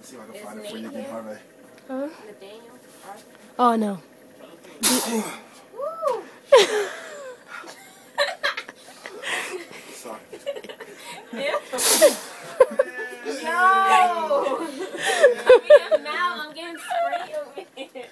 See if I can find it for you again, Harvey. Huh? Nathaniel? Oh, no. Sorry. Yo! Now I'm getting sprayed over here.